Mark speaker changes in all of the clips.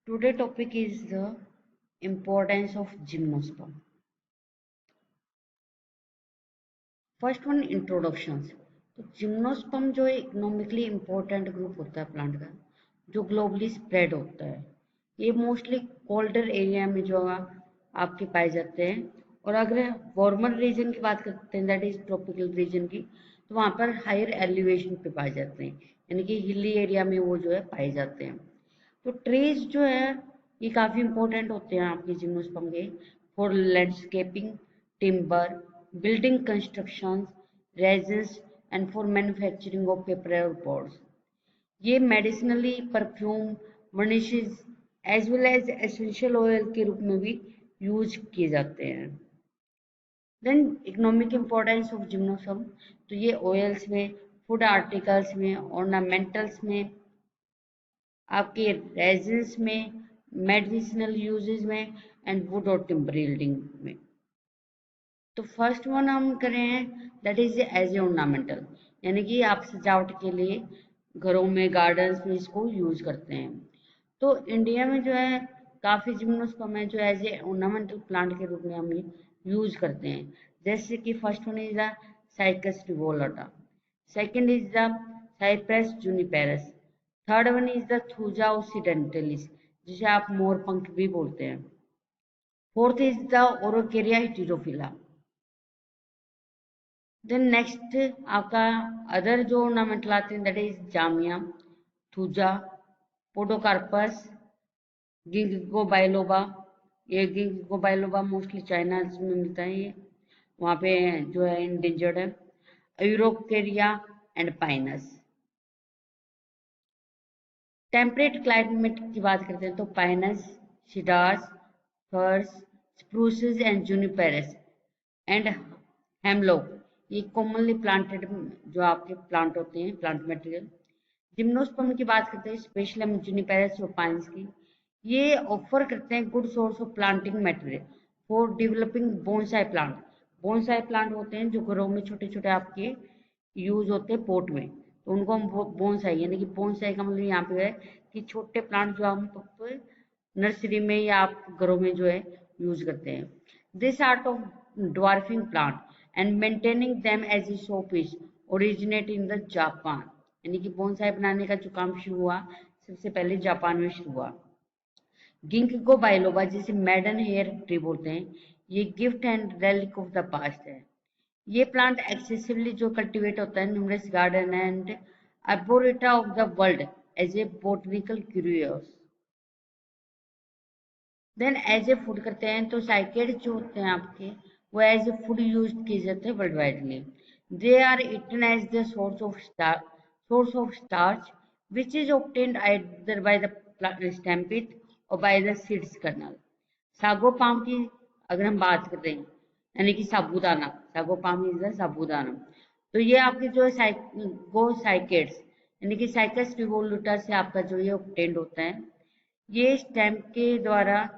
Speaker 1: Today topic is the importance of gymnosperm. First one introductions. तो gymnosperm जो economically important group होता है plant का, जो ग्लोबली स्प्रेड होता है। ये मोस्टली कोल्डर एरिया में जो आपके पाए जाते हैं, और अगर वार्मर रीजन की बात करते हैं, दैट इज ट्रॉपिकल रीजन की, तो वहाँ पर हायर एलिवेशन पे पाए जाते हैं, यानी कि हिली एरिया में वो जो है पाए जाते हैं। तो ट्रीज जो है ये काफ़ी इंपॉर्टेंट होते हैं आपके जिम्नोस्पर्म के, for landscaping, timber, building constructions, resins, and for manufacturing of paper और boards. ये medicinally, perfume, varnishes as well as essential oil के रूप में भी यूज किए जाते हैं। Then economic importance of gymnosperm, तो ये ऑयल्स में, फूड आर्टिकल्स में, ऑर्नामेंटल्स में, आपके रेजिन्स में, मेडिसिनल यूजेस में, एंड वुड और टिम्बर यील्डिंग में। तो फर्स्ट वन हम करें हैं, that is as a ornamental, यानी कि आप सजावट के लिए घरों में, गार्डन्स में इसको यूज करते हैं। तो इंडिया में जो है काफी जिम्नोस्पर्म है जो एज ए ऑर्नामेंटल प्लांट के रूप में हम यूज करते हैं। जैसे कि first one is the Cycas revoluta, second is the cypress Juniperus, third one is the Thuja occidentalis, जिसे आप मोरपंख भी बोलते हैं। Fourth is the Araucaria heterophylla. Then next आपका अदर जो ऑर्नामेंटल आते हैं, that is Zamia, Thuja, Podocarpus, Ginkgo biloba. ये गिंगो बाइलोबा मोस्टली चाइना में मिलता है, ये वहाँ पे जो है इंडेंजर्ड है। यूरोकेरिया एंड पाइनस। टेम्परेट क्लाइमेट की बात करते हैं तो पाइनस, सिडार्स, फर्स, स्प्रूसेस एंड जूनिपेरस एंड हेमलॉक, ये कॉमनली प्लांटेड जो आपके प्लांट होते हैं, प्लांट मटेरियल। जिम्नोस्पर्म की बात करते हैं, स्पेशली हम जूनिपेरस और पाइन्स की, ये ऑफर करते हैं good source of planting material for developing bonsai plant. Bonsai plant होते हैं जो घरों में छोटे छोटे आपके यूज होते हैं पोट में, तो उनको हम बोनसाई, यानी कि बोनसाई का मतलब यहाँ पे है कि छोटे प्लांट जो हम नर्सरी में या आप घरों में जो है यूज करते हैं। This art of dwarfing plant and maintaining them as a show piece originate in the Japan, यानी कि बोनसाई बनाने का जो काम शुरू हुआ सबसे पहले जापान में शुरू हुआ। गिंको बाइलोबा, जिसे मैडन हेयर ट्री बोलते हैं, ये gift and relic of the past है। ये प्लांट एक्सेसिवली जो कल्टीवेट होता है numerous garden and arboreta of the world as a botanical curios. Then as a food करते हैं तो साइकेड जो होते हैं आपके, वो एज ए फूड यूज किए जाते हैं world widely. They are eaten as the source of starch which is obtained either by the stem pith और by the seeds kernel. Sago palm की अगर हम बात करते हैं, यानी कि साबूदाना, sago palm is the sabudana, तो ये आपके जो है साइको साइकेड्स, यानी कि साइकस रिवोल्यूटा से आपका जो ये ऑब्टेन्ड होता है। ये स्टेम के द्वारा,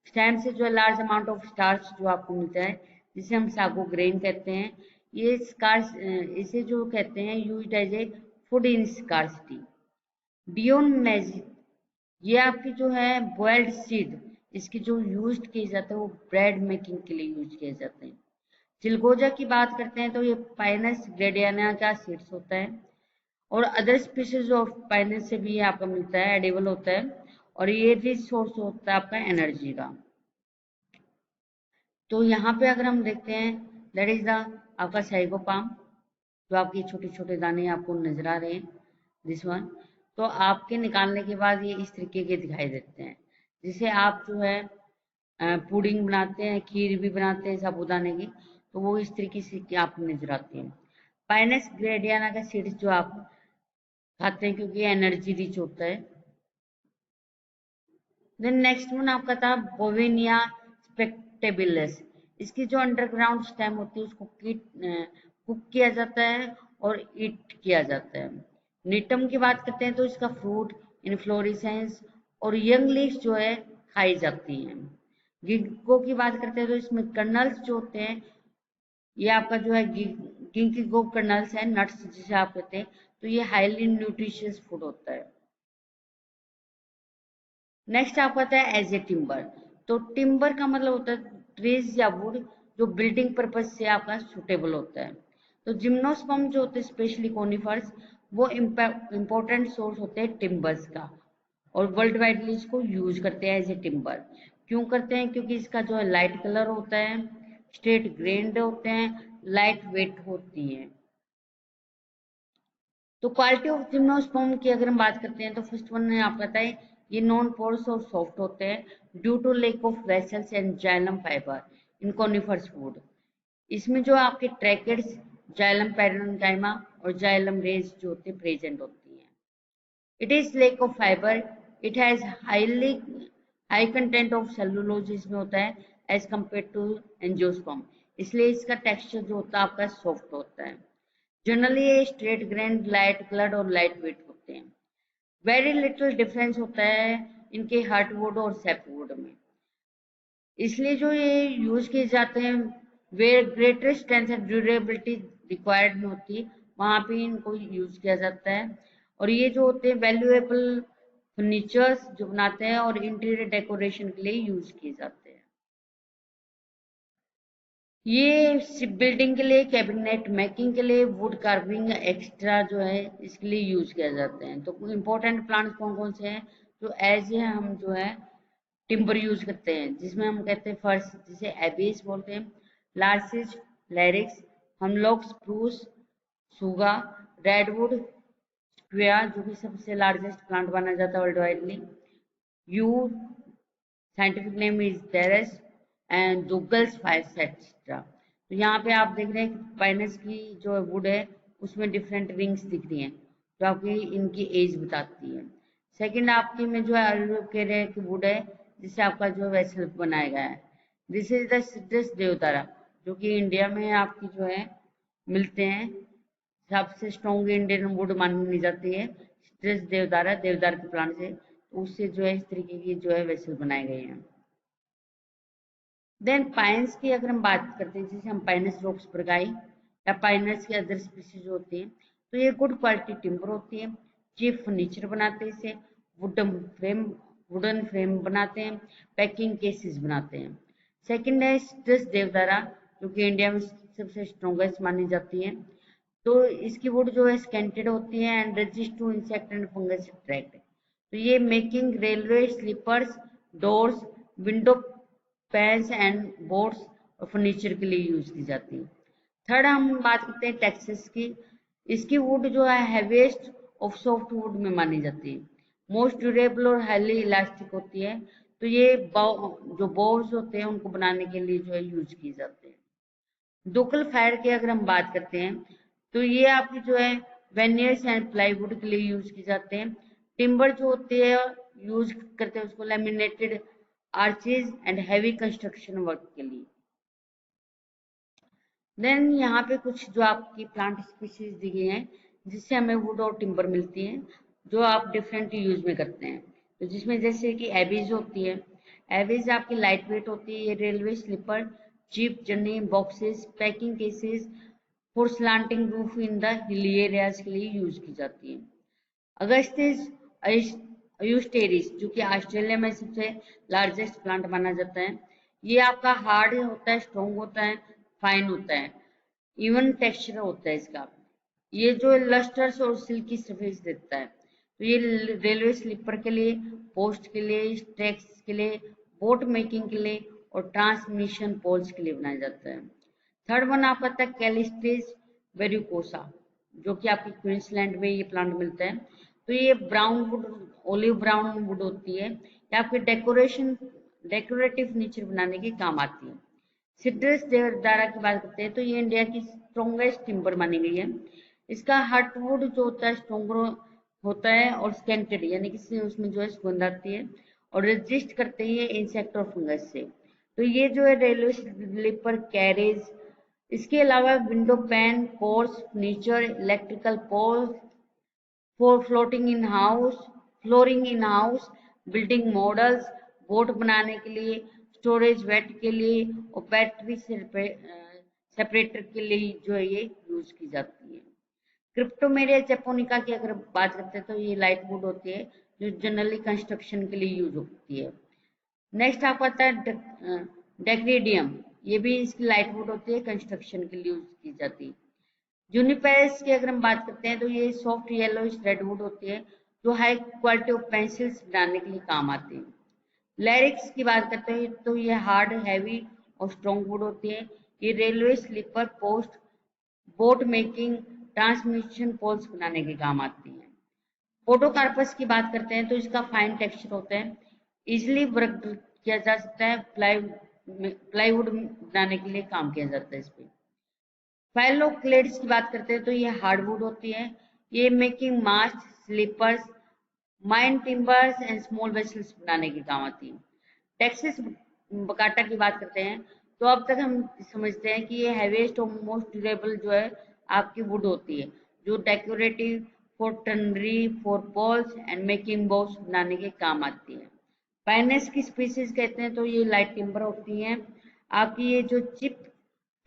Speaker 1: स्टेम से जो लार्ज अमाउंट ऑफ स्टार्च जो आपको मिलता है, जिसे हम सागो ग्रेन कहते हैं, ये स्कार्स, इसे जो कहते हैं used as a food in scarcity. Beyond magic, ये आपकी जो है बॉइल्ड सीड, इसकी जो यूज किए जाते हैं वो ब्रेड मेकिंग के लिए यूज किए जाते हैं। चिलगोजा की बात करते हैं तो ये पाइनस ग्रेडियाना का सीड्स होता है, और अदर स्पीशीज ऑफ पाइनस से भी ये आपका मिलता है, एडिबल होता है, और ये रिच सोर्स होता है आपका एनर्जी का। तो यहाँ पे अगर हम देखते हैं, दैट इज द आपका सैगो पाम, जो आपके छोटे छोटे दाने आपको नजर आ रहे हैं, दिस वन। तो आपके निकालने के बाद ये इस तरीके के दिखाई देते हैं, जिसे आप जो है पुडिंग बनाते हैं, खीर भी बनाते हैं साबूदाने की, तो वो इस तरीके से आपको नजर आती है। पाइनस ग्रेडियाना का सीड्स जो आप खाते हैं क्योंकि एनर्जी रिच होता है। देन नेक्स्ट वन आपका था बोवेनिया स्पेक्टेबिलस। इसकी जो अंडरग्राउंड स्टेम होती है उसको कुक किया जाता है और ईट किया जाता है। निटम की बात करते हैं तो इसका फ्रूट, इनफ्लोरेसेंस और यंग लीव्स जो है खाई जाती हैं। गिंको की बात करते हैं तो इसमें कर्नल्स जो होते हैं, ये आपका जो है गिंको कर्नल्स है, नट्स जिसे आप कहते हैं, तो ये हाईली न्यूट्रिशियस फूड होता है। नेक्स्ट आपका आता है एज ए टिम्बर। तो टिम्बर का मतलब होता है ट्रीज या वुड जो बिल्डिंग पर्पज से आपका सुटेबल होता है। तो जिम्नोस्पर्म जो होते हैं स्पेशली कोनिफर्स, वो इम्पोर्टेंट सोर्स होते हैं टिम्बर्स का, और वर्ल्ड वाइडली इसको यूज करते हैं एज ए टिम्बर। क्यों करते हैं? क्योंकि इसका जो है लाइट कलर होता है, स्ट्रेट ग्रेन्ड होते हैं, लाइट वेट होती है। तो क्वालिटी ऑफ जिम्नोस्पर्म की अगर हम बात करते हैं तो फर्स्ट वन है आप पता है ये नॉन पोरस और सॉफ्ट होते हैं due to lack of vessels and xylem fibre in coniferous wood. इसमें जो आपके ट्रैकेट्स, जाइलम पैरेन्काइमा और जाइलम रेज जो होते हैं प्रेजेंट होती हैं। It is lack of fibre, it has high content of cellulose इसमें होता है एज कम्पेयर टू एंजियोस्पर्म, इसलिए इसका टेक्सचर जो होता है आपका सॉफ्ट होता है। जनरली ये स्ट्रेट ग्रेन, लाइट कलर्ड और लाइट वेट होते हैं। वेरी लिटिल डिफरेंस होता है इनके हार्टवुड और सैपवुड में, इसलिए जो ये यूज किए जाते हैं where greater strength and durability required नहीं होती, वहां पे इनको यूज किया जाता है। और ये जो होते हैं वैल्यूएबल फर्नीचर्स जो बनाते हैं और इंटीरियर डेकोरेशन के लिए यूज किए जाते हैं। ये शिप बिल्डिंग के लिए, कैबिनेट मेकिंग के लिए, वुड कार्विंग एक्स्ट्रा जो है इसके लिए यूज किया जाते हैं। तो इम्पोर्टेंट प्लांट्स कौन कौन से हैं जो एज है हम जो है टिम्बर यूज करते हैं, जिसमें हम कहते हैं फर्स्ट जिसे एबीस बोलते हैं, larches, Larix, hemlock, spruce, Tsuga, redwood, sequoia जो कि सबसे लार्जेस्ट प्लांट माना जाता है world widely, yew scientific name is डेरेस, एंड डुगल्स फाइव एक्सेट्रा। तो यहाँ पे आप देख रहे हैं कि पाइनस की जो वुड है उसमें डिफरेंट रिंग्स दिख रही हैं जो आपकी इनकी एज बताती है। सेकंड आपकी में जो है एलोकेरिया की वुड है जिससे आपका जो वेसल बनाया गया है। This is the citrus deodara जो कि इंडिया में आपकी जो है मिलते हैं, सबसे स्ट्रॉन्ग इंडियन वुड मानी जाती है सिट्रस देवदारा, देवदार के प्लांट से, तो उससे जो है इस तरीके की जो है वेसल बनाए गए हैं। देन पाइन्स की अगर हम बात करते हैं जैसे हम पाइनस रोक्सबर्गाई या पाइनस की अदर स्पीसीज होती हैं, तो ये गुड क्वालिटी टिम्बर होती है। ये फर्नीचर बनाते हैं, इसे वुडन फ्रेम बनाते हैं, पैकिंग केसेस बनाते हैं। सेकंड है सिट्रस देवदारा जो कि इंडिया में सबसे स्ट्रॉन्गेस्ट मानी जाती है। तो इसकी वुड जो है स्केंटेड होती है and resist to insect and fungus attract. तो ये making railway sleepers, doors, window panes and boards और फर्नीचर के लिए यूज की जाती है। थर्ड हम बात करते हैं टेक्सास की। इसकी वुड जो है हैवीएस्ट ऑफ सॉफ्ट वुड में मानी जाती है, मोस्ट ड्यूरेबल और हाईली इलास्टिक होती है। तो ये जो बोर्ड्स होते हैं उनको बनाने के लिए जो है यूज किए जाते हैं। डोकल फायर की अगर हम बात करते हैं तो ये आपकी जो है वेनियर्स एंड प्लाईवुड के लिए यूज की जाते हैं। टिम्बर जो होते हैं यूज करते हैं उसको laminated arches and heavy construction work के लिए। देन यहाँ पे कुछ जो आपकी प्लांट स्पीशीज दी गई हैं जिससे हमें वुड और टिम्बर मिलती हैं जो आप डिफरेंट यूज में करते हैं। तो जिसमें जैसे कि एबीज होती है, एबीज आपकी लाइट वेट होती है, ये railway sleeper, jeep journey boxes, packing cases for slanting roof in the hilly areas के लिए यूज की जाती है। अगस्तिस अयूस्टेरिस जो कि ऑस्ट्रेलिया में सबसे लार्जेस्ट प्लांट माना जाता है, ये आपका हार्ड होता है, स्ट्रॉन्ग होता है, फाइन होता है, इवन टेक्सचर होता है इसका। ये जो लस्टर्स और सिल्की सरफेस देता है। तो ये रेलवे स्लीपर के लिए, पोस्ट के लिए, स्ट्रैक्स के लिए, बोट मेकिंग के लिए और ट्रांसमिशन पोल्स के लिए बनाया जाता है। थर्ड वन आपका था कैलिस्ट्रेस वेरिकोसा जो कि आपकी क्वींसलैंड में ये प्लांट मिलता है। तो ये brown would, olive brown would होती है, ये आपके डेकोरेटिव फर्नीचर बनाने के काम आती है। सिट्रस देवदारा की बात करते हैं तो ये इंडिया की स्ट्रॉन्गेस्ट टिम्बर मानी गई है। इसका हार्टवुड जो होता है स्ट्रॉन्गर होता है और स्केंटेड यानी कि उसमें जो है सुगंध आती है और रेजिस्ट करते हैं इंसेक्ट और फंगस से। तो ये जो है रेलवे स्लीपर, कैरेज, इसके अलावा window pane, coarse furniture, electrical poles for flooring in house, building models, boat बनाने के लिए, स्टोरेज वेट के लिए और बैटरी सेपरेटर के लिए जो है ये यूज की जाती है। क्रिप्टोमेरिया जैपोनिका की अगर बात करते हैं तो ये लाइट वुड होती है जो जनरली कंस्ट्रक्शन के लिए यूज होती है। नेक्स्ट आपको आता है डेक्रेडियम, ये भी इसकी लाइट वुड होती है, कंस्ट्रक्शन के लिए यूज की जाती है। जूनिपेरस की अगर हम बात करते हैं तो ये सॉफ्ट येलोइश रेड वुड होती है, जो हाई क्वालिटी ऑफ पेंसिल्स बनाने के लिए काम आती है। लैरिक्स की बात करते हैं तो ये हार्ड, हैवी और स्ट्रॉन्ग वुड होती है। ये railway sleeper post, boat making, transmission poles बनाने के काम आती है। पोडोकार्पस की बात करते हैं तो इसका फाइन टेक्सचर होता है, इजिली वर्क किया जा सकता है, प्लाईवुड बनाने के लिए काम किया जाता है इस पे। फाइलोक्लेड्स की बात करते हैं तो ये हार्डवुड होती है, ये making mast, sleepers, mine timbers and small vessels बनाने के काम आती है। टेक्सास बकाटा की बात करते हैं तो अब तक हम समझते हैं कि ये हैवीएस्ट और मोस्ट ड्यूरेबल जो है आपकी वुड होती है, जो decorative, for tannery, for poles and making box बनाने के काम आती है। पाइनस की स्पीसीज कहते हैं तो ये लाइट टिम्बर होती हैं आपकी, ये जो चिप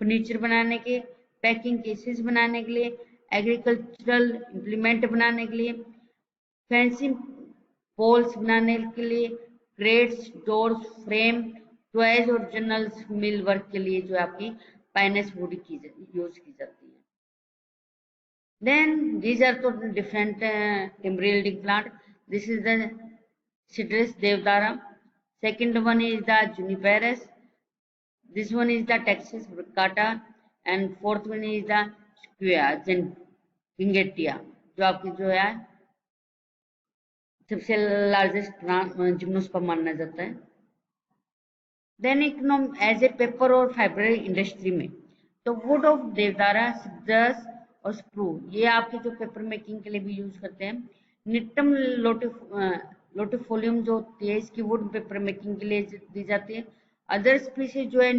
Speaker 1: फर्नीचर बनाने के, पैकिंग केसेस बनाने के लिए, एग्रीकल्चरल इम्प्लीमेंट बनाने के लिए, फैंसी पोल्स बनाने के लिए, क्रेट्स, डोर्स, फ्रेम, टॉयज और जनरल मिल वर्क के लिए जो आपकी पाइनस वुड की यूज की जाती है। Then these are the different timber yielding plant. This is the citrus devdara. Second one is the juniperus. This one is the Texas bricata, and fourth one is the squia gingetia, जो आपकी जो है सबसे largest gymnosperm माना जाता है। Then इकोनॉम as a paper और fibre industry में तो वुड ऑफ देवदारा, सिद्रस और स्प्रू ये आपके जो पेपर मेकिंग के लिए भी यूज करते हैं। निट्टम लोटिफोलियम जो होती है इसकी वुड पेपर मेकिंग के लिए दी जाती है। अदर स्पीसीज जो है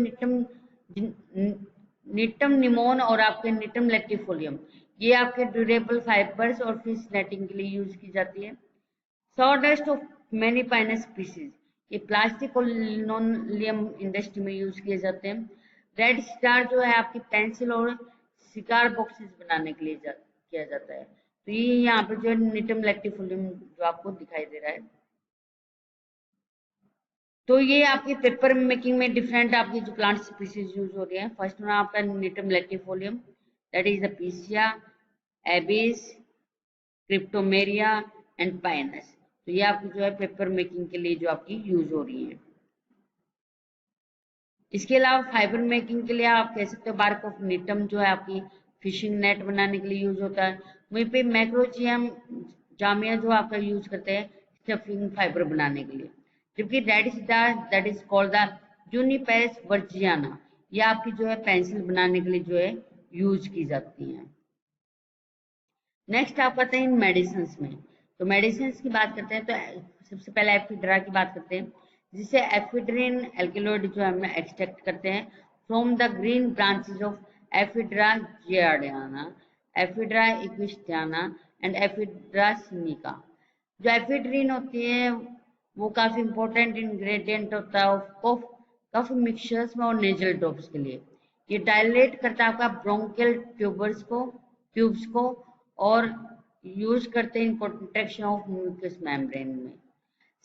Speaker 1: निट्टम निमोन और आपके निट्टम लेटिफोलियम, ये आपके ड्यूरेबल फाइबर्स और फिश नेटिंग के लिए यूज की जाती है। Sawdust of many Pinus species, ये प्लास्टिक और लिनोलियम इंडस्ट्री में यूज किए जाते हैं। रेड स्टार जो है आपकी पेंसिल और सिगार बॉक्सेस बनाने के लिए किया जाता है। तो ये यहाँ पे जो है निटम लैक्टिफोलियम जो आपको दिखाई दे रहा है। तो ये आपके पेपर मेकिंग में डिफरेंट आपकी जो प्लांट स्पीसीज यूज हो रही है। फर्स्ट वन आपका Gnetum lactifolium, that is the Picea, Abies, Cryptomeria and Pinus. तो ये आपकी जो है पेपर मेकिंग के लिए जो आपकी यूज हो रही है। इसके अलावा फाइबर मेकिंग के लिए आप कह सकते हो बार्क ऑफ निटम जो है आपकी फिशिंग नेट बनाने के लिए यूज होता है। वहीं पे मैक्रोचियम जामिया जो आपका यूज करते हैं स्टफिंग फाइबर बनाने के लिए। जबकि red cedar that is called the Juniperus virginiana, ये आपकी जो है पेंसिल बनाने के लिए जो है यूज की जाती है। नेक्स्ट आप आते हैं मेडिसिन में। तो मेडिसिन की बात करते हैं तो सबसे पहले एफिड्रा की बात करते हैं, जिसे एफिड्रिन एल्केलॉइड जो हम एक्सट्रैक्ट करते हैं from the green branches of Ephedra gerardiana, Ephedra equisetina and Ephedra sinica. जो एफिड्रिन होती है वो काफी इंपॉर्टेंट इंग्रेडिएंट होता है ऑफ कफ मिक्सचर्स में और नेजल ड्रॉप्स के लिए। ये डायलेट करता है आपका ब्रोंकियल ट्यूब्स को और यूज करते हैं प्रोटेक्शन ऑफ म्यूकस मेम्ब्रेन में।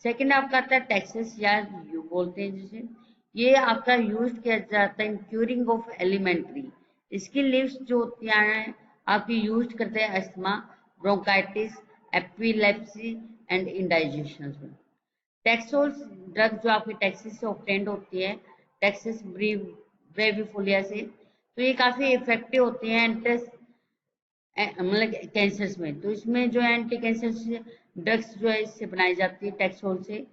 Speaker 1: सेकंड आपका आता है टेक्सस या यू बोलते हैं जिसे, ये आपका यूज किया जाता है इन क्यूरिंग ऑफ एलिमेंट्री। इसकी लीव्स जो होती हैं आपकी यूज करते हैं asthma, bronchitis, epilepsy and indigestion में। टेक्सोल्स ड्रग जो आपकी टेक्सिस से ऑब्टेंड होती है, टेक्सिस ब्रेविफोलिया से, तो ये काफी इफेक्टिव होती हैं मतलब कैंसर्स में। तो इसमें जो एंटी कैंसर ड्रग्स जो है इससे बनाई जाती है टेक्सोल से।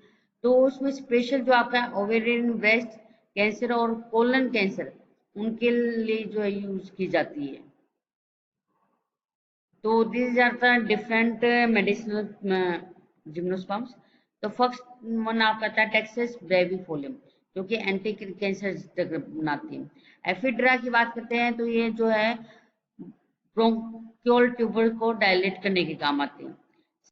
Speaker 1: तो उसमें स्पेशल जो आपका ओवेरियन ब्रेस्ट कैंसर और कोलन कैंसर उनके लिए जो है यूज की जाती है। तो these are the different medicinal gymnosperms. तो फर्स्ट वन आपका था टेक्सस ब्रेविफोलियम जो कि एंटी कैंसर बनाती है। एफिड्रा की बात करते हैं तो ये जो है ब्रोंकियोल ट्यूबर को डायलेट करने के काम आते हैं।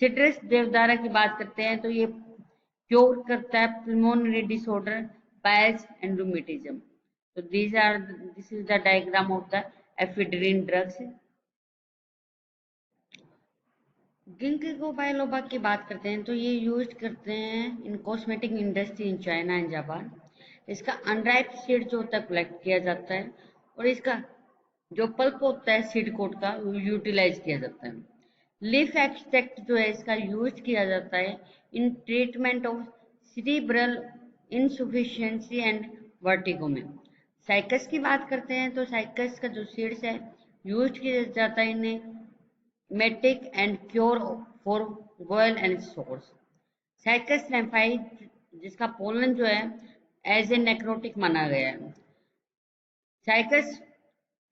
Speaker 1: सिट्रस देवदारा की बात करते हैं तो ये क्योर करता है pulmonary disorder, piles and rheumatism. तो this is the diagram of the ephedrine drugs. Ginkgo biloba की बात करते हैं तो ये यूज करते हैं in cosmetic industry in China and Japan. इसका अनराइप सीड जो होता है कलेक्ट किया जाता है और इसका जो पल्प होता है सीड कोट का वो यूटिलाइज किया जाता है। लीफ एक्सट्रैक्ट जो है इसका यूज किया जाता है in treatment of cerebral insufficiency and vertigo में। साइकस की बात करते हैं तो साइकस का जो सीड्स है यूज किया जाता है इन्हें emetic and cure for boil and sores. Cycas rumphii जिसका पोलन जो है एज ए नेक्रोटिक माना गया है। साइकस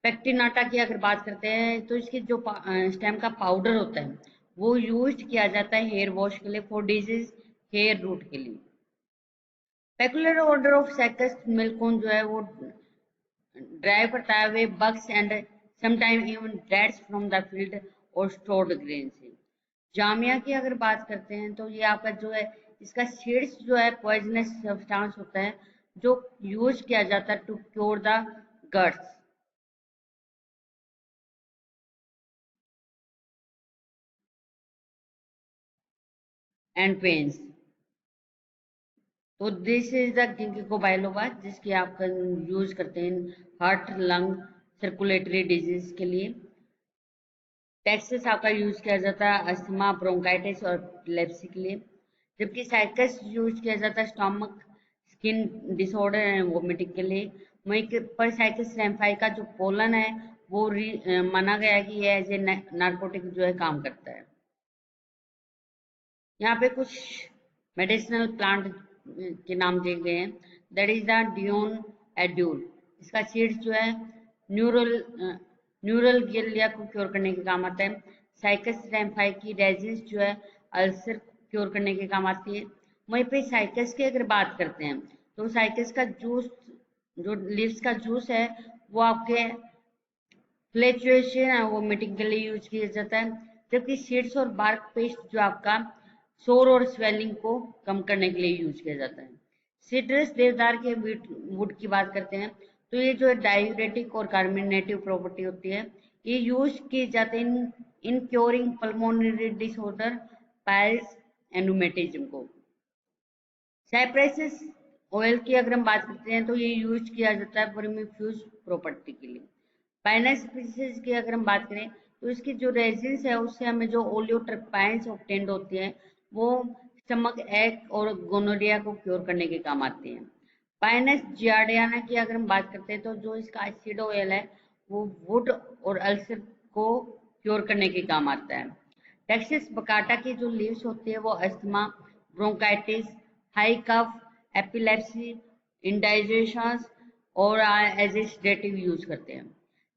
Speaker 1: पेक्टिनाटा की अगर बात करते हैं तो इसकी जो स्टेम का पाउडर होता है वो यूज किया जाता है हेयर वॉश के लिए फॉर डिजीज हेयर रूट के लिए। पेकुलर ऑर्डर ऑफ साइकस मिल्कोन जो है वो ड्राइव करता है way bugs and sometime even dates from the field और स्टोर्ड ग्रेन से। जामिया की अगर बात करते हैं तो ये आपका जो है इसका सीड्स जो है पॉइजनस सब्सटेंस होता है जो यूज किया जाता है to cure the guts and pains. तो this is the Ginkgo biloba जिसकी आप यूज करते हैं हार्ट लंग सर्कुलेटरी डिजीज के लिए। टैक्सेस आपका यूज किया जाता है अस्थमा ब्रोंकाइटिस और एपिलेप्सी के लिए, जबकि साइकस यूज किया जाता है stomach skin disorder and vomiting के लिए। वहीं पर साइकस रेम्फाई का जो पोलन है वो माना गया है कि ये एज ए नार्कोटिक जो है काम करता है। यहाँ पे कुछ मेडिसिनल प्लांट के नाम दिए गए हैं। That is the Dioon edule. इसका सीड्स जो है न्यूरल न्यूरल गिलिया को क्योर करने के काम आता है। साइकस रेम्फाई की रेजिन्स जो है अल्सर क्योर करने के काम आती है। वहीं पे साइकस की अगर बात करते हैं तो साइकस का जूस जो लीव्स का जूस है वो आपके फ्लैचुएशन और वोमिटिंग के लिए यूज किया जाता है, जबकि सीड्स और बार्क पेस्ट जो आपका सोर और स्वेलिंग को कम करने के लिए यूज किया जाता है। सिट्रस देवदार के वुड की बात करते हैं तो ये जो है डायूरेटिक और कार्मिनेटिव प्रॉपर्टी होती है। ये यूज किए जाते हैं इन curing pulmonary disorder piles and rheumatism को। साइप्रेसिस ऑयल की अगर हम बात करते हैं तो ये यूज किया जाता है वर्मीफ्यूज प्रॉपर्टी के लिए। पाइनस स्पीसीज की अगर हम बात करें तो इसकी जो रेजिन्स है उससे हमें जो ओलियोट्रिपाइन्स ऑब्टेन्ड होते हैं वो स्टमक एक और गोनोरिया को क्योर करने के काम आते हैं। पाइनस जियार्डियाना की अगर हम बात करते हैं तो जो इसका एसिड ऑयल है वो वुड और अल्सर को क्योर करने के काम आता है। टेक्सिस बकाटा की जो लीव्स होती है वो अस्थमा ब्रोंकाइटिस हाई कफ एपिलेप्सी इंडाइजेशन और एज ए सेडेटिव यूज करते हैं,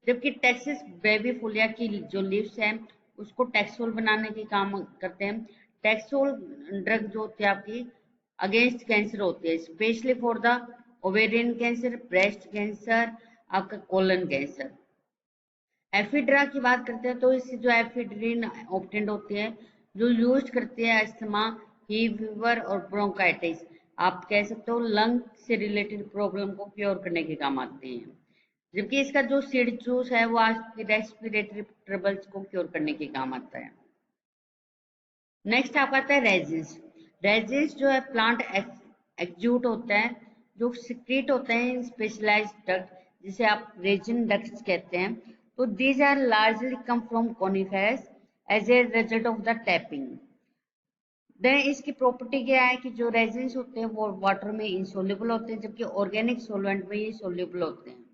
Speaker 1: जबकि टेक्सिस बेबी फुलिया की जो लीव्स है उसको टैक्सोल बनाने के काम करते हैं। टैक्सोल ड्रग जो होती है आपकी अगेंस्ट कैंसर होती है, specially for the ovarian cancer breast cancer आपका कोलन कैंसर। एफिड्रा की बात करते हैं तो इससे जो एफिड्रिन ऑब्टेंड होती है जो यूज करती है अस्थमा फीवर और ब्रोंकाइटिस, आप कह सकते हो लंग से रिलेटेड प्रॉब्लम को क्योर करने के काम आते हैं, जबकि इसका जो सीड जूस है वो आपकी रेस्पिरेटरी ट्रबल्स को क्योर करने के काम आता है। नेक्स्ट आपका आता है रेजिन्स। रेजिन्स जो है प्लांट एक्जूट होता है जो सिक्रीट होते हैं स्पेशलाइज्ड डक्ट जिसे आप रेजिन डक्ट्स कहते हैं। तो these are largely come from coniferous as a result of the tapping. Then इसकी प्रॉपर्टी क्या है कि जो रेजिन्स होते हैं वो वाटर में इंसोल्यूबल होते हैं, जबकि ऑर्गेनिक सोलवेंट में ये सोल्यूबल होते हैं।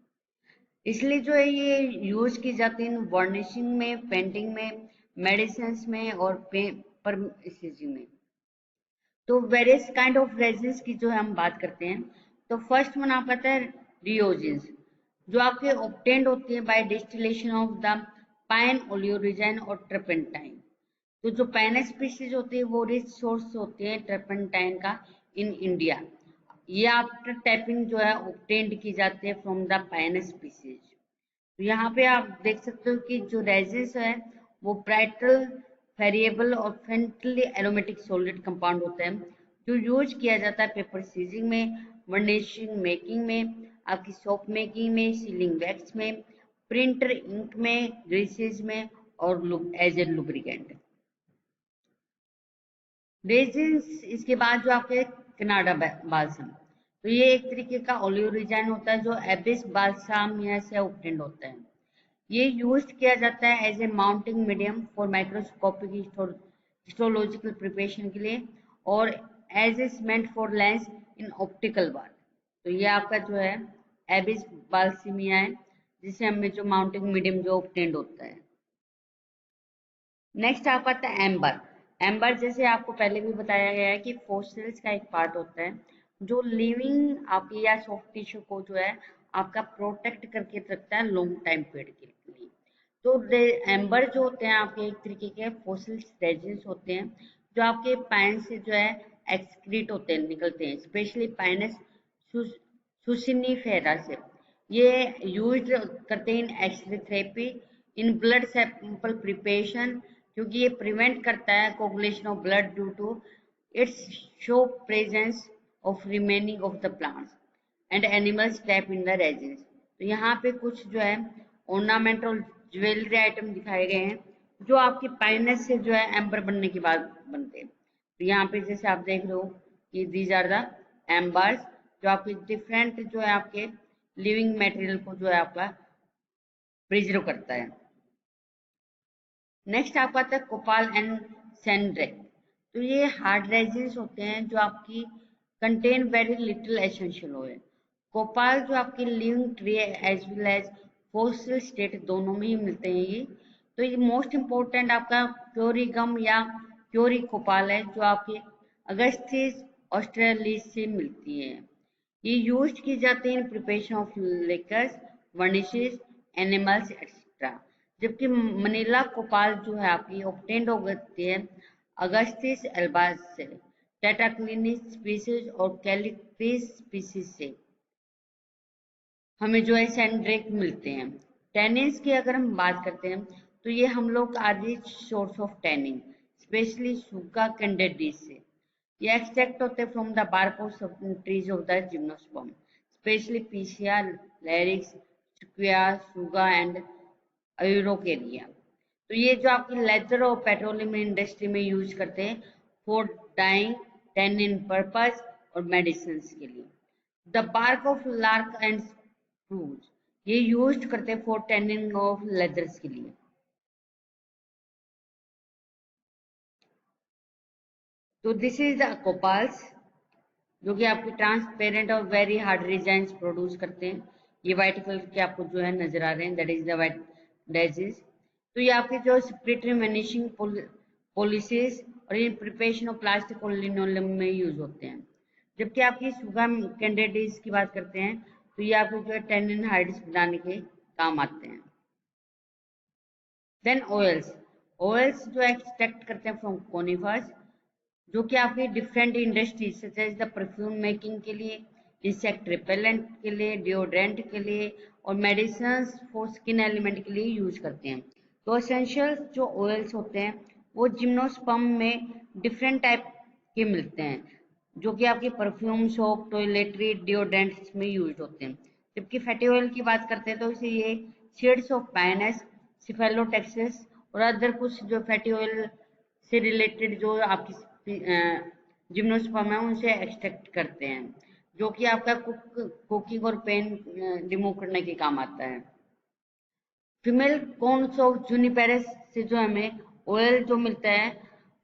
Speaker 1: इसलिए जो है ये यूज की जाती है वार्निशिंग में पेंटिंग में मेडिसिन में और पेपर में। तो वेरियस काइंड ऑफ रेजिन्स की जो है हम बात करते हैं तो फर्स्ट वन आप आता है रियोजिन्स जो आपके ऑब्टेन्ड होती है by distillation of the pine oleoresin और ट्रिपेंटाइन। तो जो पाइन स्पीशीज होती है वो रिच सोर्स होती है ट्रिपेंटाइन का इन इंडिया। ये आफ्टर टैपिंग जो है ऑब्टेन्ड की जाती है फ्रॉम द पाइन स्पीशीज। तो यहाँ पे आप देख सकते हो कि जो रेजिन्स है वो ब्राइटल वेरिएबल और फेंटली एरोमेटिक सॉलिड कंपाउंड होता है जो यूज किया जाता है पेपर सीजिंग में वर्निशिंग मेकिंग में आपकी सोप मेकिंग में सीलिंग वैक्स में प्रिंटर इंक में ग्रीसेज में और एज ए लुब्रिकेंट। रेजिन्स, इसके बाद जो आपके कनाडा बाल्सम, तो ये एक तरीके का ओलियोरिजाइन होता है जो एबिस बाल्सामिया से ऑब्टेन्ड होता है। ये यूज किया जाता है as a mounting medium for microscopic histological preparation के लिए और as a cement for lens in optical bar. तो ये आपका जो है एबिस बाल्सामिया है जिसे हमें जो माउंटिंग मीडियम जो ऑब्टेन्ड होता है। नेक्स्ट आप आता है एम्बर। एम्बर जैसे आपको पहले भी बताया गया है कि फॉसिल्स का एक पार्ट होता है जो लिविंग आपकी या सॉफ्ट टिश्यू को जो है आपका प्रोटेक्ट करके रखता है लॉन्ग टाइम पीरियड के लिए। तो एम्बर जो होते हैं आपके एक तरीके के फॉसिल्स रेजिन्स होते हैं जो आपके पाइन से जो है एक्सक्रीट होते हैं, निकलते हैं, स्पेशली पाइनस सुसिनीफेरा से। ये यूज करते हैं in x ray therapy, in blood sample preparation, क्योंकि ये प्रिवेंट करता है coagulation of blood due to its show presence of remaining of the plants and animals trap in the resins. तो यहाँ पे कुछ जो है ऑर्नामेंट और ज्वेलरी आइटम दिखाए गए हैं जो आपकी पाइनस से जो है एम्बर बनने के बाद बनते हैं। तो यहाँ पे जैसे आप देख रहे हो कि दीज आर द एम्बर्स जो आपके डिफरेंट जो है आपके लिविंग मटेरियल को जो है आपका प्रिजर्व करता है। नेक्स्ट आपका आता है कोपाल एंड सैंड्रेक। तो ये हार्ड रेजिन्स होते हैं जो आपकी contain very little essential oil. Copal जो आपकी living tree as well as fossil state दोनों में ही मिलते हैं ये। तो ये मोस्ट इम्पोर्टेंट आपका क्योरीगम या क्योरी कोपाल है जो आपके अगस्थिस ऑस्ट्रेलिस से मिलती है। ये यूज की जाती है in preparation of liquors, varnishes, animals etcetera. जबकि मनीला कोपाल जो है आपकी ऑब्टेन्ड हो गई है अगस्तिस एल्बास से, टेट्राक्लिनिस स्पीसीज और कैलिक्रिस स्पीसीज से हमें जो है सैंड्रेक मिलते हैं। टैनिन्स की अगर हम बात करते हैं तो ये हम लोग are rich source of tannin, specially Tsuga कैंडिडीज से। ये एक्सट्रैक्ट होते हैं from the bark of trees of the gymnosperm, specially Picea, Larix, Sequoia, Tsuga and यूरोकेरिया। तो ये जो आपकी लेदर और पेट्रोलियम इंडस्ट्री में यूज करते हैं फॉर डाइंग, टैनिन पर्पस और मेडिसिन के लिए। The bark of larch and spruce ये यूज करते हैं फॉर टैनिंग ऑफ लेदर्स के लिए। तो दिस इज द कोपाल्स जो कि आपकी ट्रांसपेरेंट और वेरी हार्ड डिजाइन प्रोड्यूस करते हैं। ये व्हाइट कलर के आपको जो है नजर आ रहे हैं, दैट इज द व्हाइट डेजिस। तो ये आपके जो स्प्लिटरी मैनिशिंग पॉलिसीज और इन प्रिपरेशन ऑफ प्लास्टिक और लिनोलियम में यूज होते हैं। जबकि आपकी सुगा कैंडिडीज की बात करते हैं तो ये आपके जो है टेनिन हाइड्स बनाने के काम आते हैं। देन ऑयल्स, ऑयल्स जो एक्सट्रैक्ट करते हैं फ्रॉम कोनिफर्स जो कि आपकी different industries such as the perfume making के लिए, इंसेक्ट रिपेलेंट के लिए, डिओड्रेंट के लिए और मेडिसिन फॉर स्किन एलिमेंट के लिए यूज करते हैं। तो एसेंशियल जो ऑयल्स होते हैं वो जिम्नोस्पर्म में डिफरेंट टाइप के मिलते हैं जो कि आपके परफ्यूम, सोप, टॉयलेटरी, डिओड्रेंट्स में यूज होते हैं। जबकि फैटी ऑयल की बात करते हैं तो इसे ये शेड्स ऑफ पाइनस, सिफेलोटेक्सिस और अदर कुछ जो फैटी ऑयल से रिलेटेड जो आपकी जिम्नोस्पर्म है उनसे एक्सट्रैक्ट करते हैं जो कि आपका कुकिंग और पेन रिमूव करने के काम आता है। फीमेल कॉर्न्स ऑफ जूनिपेरस से जो हमें ऑयल जो मिलता है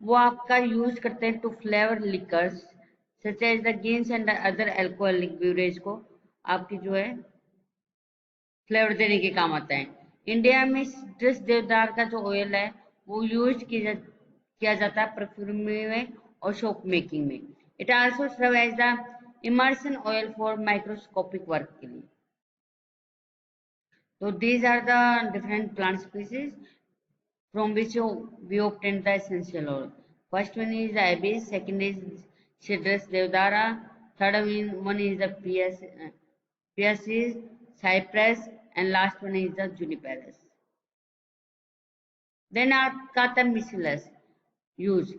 Speaker 1: वो आपका यूज करते हैं to flavour liquors such as the gins and other alcoholic beverage को आपकी जो है फ्लेवर देने के काम आता है। इंडिया में सिट्रस देवदार का जो ऑयल है वो यूज किया जाता है परफ्यूम में और सोप मेकिंग में। It also serve as the immersion oil for microscopic work के लिए। So these are the different plant species from which we obtain the essential oil. First one is the ibis, second is Citrus deodara, third one is the Piacis, cypress, and last one is the juniperus. Then are the miscellaneous use.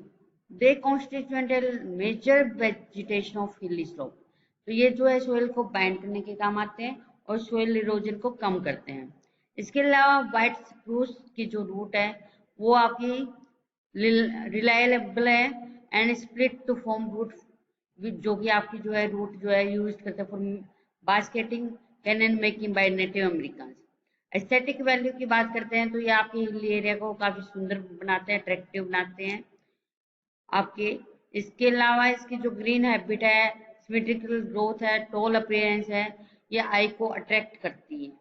Speaker 1: They constitute a major vegetation of hilly slope. तो ये जो है soil को bind करने के काम आते हैं और सोइल इरोजन को कम करते हैं। इसके अलावा व्हाइट स्प्रूस की जो रूट है वो आपकी रिलायबल है and split to form root, जो कि आपकी जो है रूट जो है यूज करते हैं for basketing, canoe making by native American. Aesthetic value की बात करते हैं तो ये आपके हिल एरिया को काफी सुंदर बनाते हैं, अट्रैक्टिव बनाते हैं आपके। इसके अलावा इसकी जो ग्रीन हैबिट है, सिमेट्रिकल ग्रोथ है, टॉल अपीयरेंस है, ये आई को अट्रैक्ट करती है।